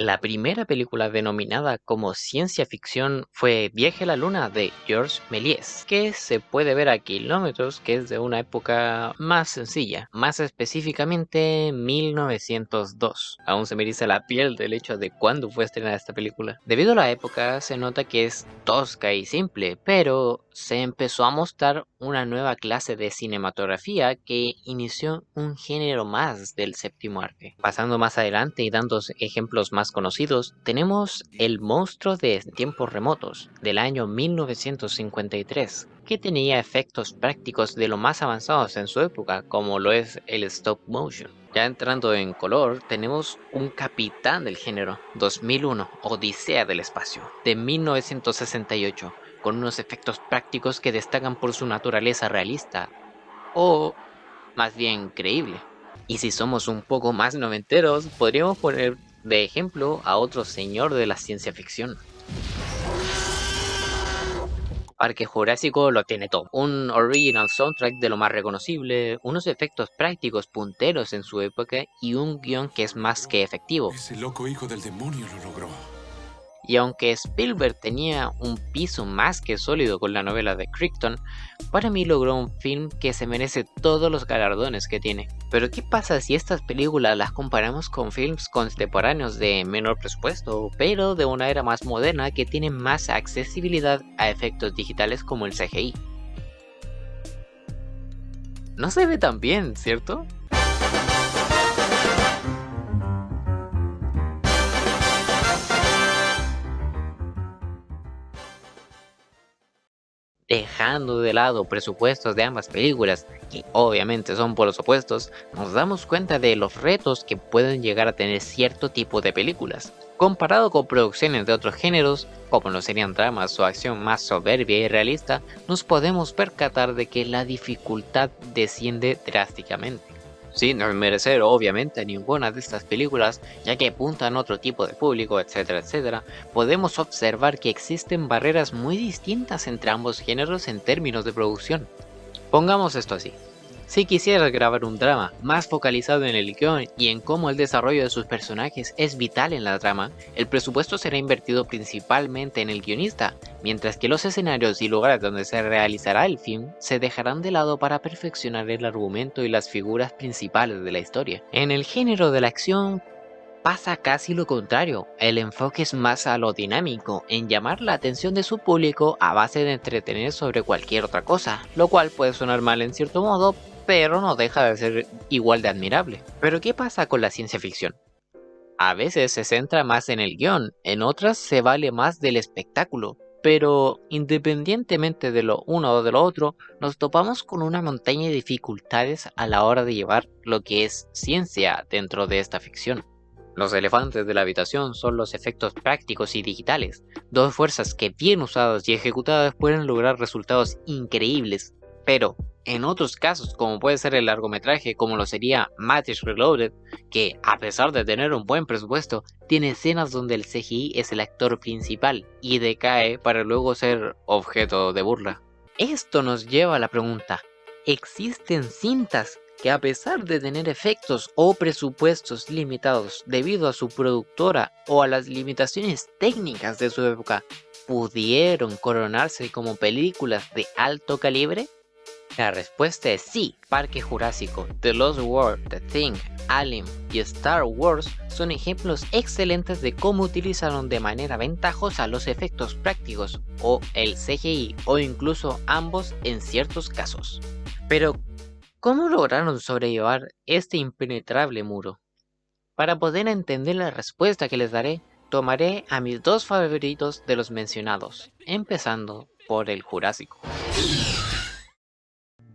La primera película denominada como ciencia ficción fue Viaje a la Luna de Georges Méliès, que se puede ver a kilómetros, que es de una época más sencilla, más específicamente 1902. Aún se me eriza la piel del hecho de cuándo fue estrenada esta película. Debido a la época se nota que es tosca y simple, pero se empezó a mostrar una nueva clase de cinematografía que inició un género más del séptimo arte. Pasando más adelante y dando ejemplos más conocidos, tenemos El monstruo de tiempos remotos del año 1953, que tenía efectos prácticos de lo más avanzados en su época, como lo es el stop motion. Ya entrando en color, tenemos un capitán del género, 2001, Odisea del espacio, de 1968, con unos efectos prácticos que destacan por su naturaleza realista, o más bien creíble. Y si somos un poco más noventeros, podríamos poner de ejemplo a otro señor de la ciencia ficción. Parque Jurásico lo tiene todo. Un original soundtrack de lo más reconocible, unos efectos prácticos punteros en su época y un guión que es más que efectivo. Ese loco hijo del demonio lo logró. Y aunque Spielberg tenía un piso más que sólido con la novela de Crichton, para mí logró un film que se merece todos los galardones que tiene. Pero ¿qué pasa si estas películas las comparamos con films contemporáneos de menor presupuesto, pero de una era más moderna que tienen más accesibilidad a efectos digitales como el CGI? No se ve tan bien, ¿cierto? Dejando de lado presupuestos de ambas películas, que obviamente son por los opuestos, nos damos cuenta de los retos que pueden llegar a tener cierto tipo de películas. Comparado con producciones de otros géneros, como lo serían dramas o acción más soberbia y realista, nos podemos percatar de que la dificultad desciende drásticamente. Sin desmerecer obviamente a ninguna de estas películas, ya que apuntan a otro tipo de público, etcétera, etcétera, podemos observar que existen barreras muy distintas entre ambos géneros en términos de producción. Pongamos esto así. Si quisieras grabar un drama más focalizado en el guión y en cómo el desarrollo de sus personajes es vital en la trama, el presupuesto será invertido principalmente en el guionista, mientras que los escenarios y lugares donde se realizará el film se dejarán de lado para perfeccionar el argumento y las figuras principales de la historia. En el género de la acción pasa casi lo contrario, el enfoque es más a lo dinámico, en llamar la atención de su público a base de entretener sobre cualquier otra cosa, lo cual puede sonar mal en cierto modo, pero no deja de ser igual de admirable. Pero ¿qué pasa con la ciencia ficción? A veces se centra más en el guión, en otras se vale más del espectáculo, pero independientemente de lo uno o de lo otro, nos topamos con una montaña de dificultades a la hora de llevar lo que es ciencia dentro de esta ficción. Los elefantes de la habitación son los efectos prácticos y digitales, dos fuerzas que bien usadas y ejecutadas pueden lograr resultados increíbles, pero en otros casos, como puede ser el largometraje como lo sería Matrix Reloaded, que a pesar de tener un buen presupuesto, tiene escenas donde el CGI es el actor principal y decae para luego ser objeto de burla. Esto nos lleva a la pregunta, ¿existen cintas que a pesar de tener efectos o presupuestos limitados debido a su productora o a las limitaciones técnicas de su época, pudieron coronarse como películas de alto calibre? La respuesta es sí. Parque Jurásico, The Lost World, The Thing, Alien y Star Wars son ejemplos excelentes de cómo utilizaron de manera ventajosa los efectos prácticos o el CGI o incluso ambos en ciertos casos. Pero, ¿cómo lograron sobrellevar este impenetrable muro? Para poder entender la respuesta que les daré, tomaré a mis dos favoritos de los mencionados, empezando por el Jurásico.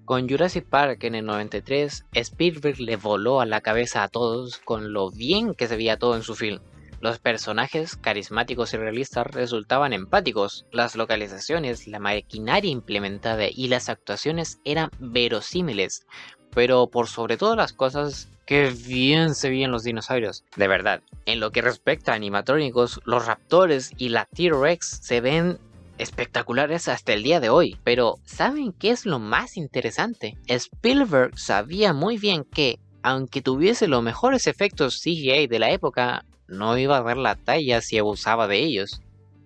Con Jurassic Park en el 93, Spielberg le voló a la cabeza a todos con lo bien que se veía todo en su film. Los personajes, carismáticos y realistas, resultaban empáticos, las localizaciones, la maquinaria implementada y las actuaciones eran verosímiles, pero por sobre todas las cosas, qué bien se veían los dinosaurios. De verdad, en lo que respecta a animatrónicos, los raptores y la T-Rex se ven espectaculares hasta el día de hoy. Pero ¿saben qué es lo más interesante? Spielberg sabía muy bien que, aunque tuviese los mejores efectos CGI de la época, no iba a dar la talla si abusaba de ellos.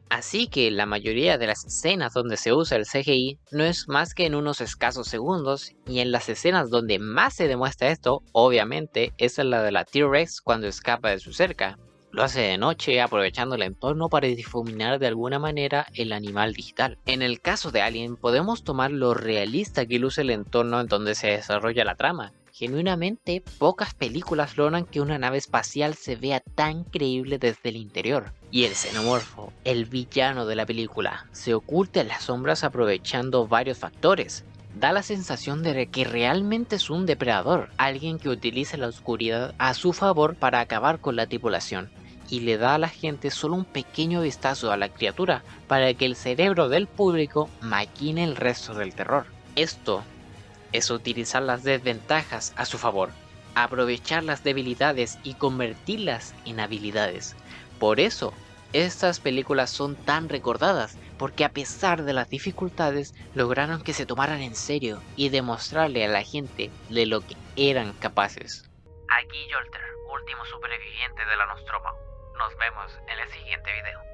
Así que la mayoría de las escenas donde se usa el CGI no es más que en unos escasos segundos, y en las escenas donde más se demuestra esto, obviamente, es en la de la T-Rex cuando escapa de su cerca. Lo hace de noche, aprovechando el entorno para difuminar de alguna manera el animal digital. En el caso de Alien, podemos tomar lo realista que luce el entorno en donde se desarrolla la trama. Genuinamente, pocas películas logran que una nave espacial se vea tan creíble desde el interior. Y el xenomorfo, el villano de la película, se oculta en las sombras aprovechando varios factores. Da la sensación de que realmente es un depredador, alguien que utiliza la oscuridad a su favor para acabar con la tripulación, y le da a la gente solo un pequeño vistazo a la criatura para que el cerebro del público maquine el resto del terror. Esto es utilizar las desventajas a su favor, aprovechar las debilidades y convertirlas en habilidades. Por eso, estas películas son tan recordadas, porque a pesar de las dificultades, lograron que se tomaran en serio y demostrarle a la gente de lo que eran capaces. Aquí Jolter, último superviviente de la Nostromo. Nos vemos en el siguiente video.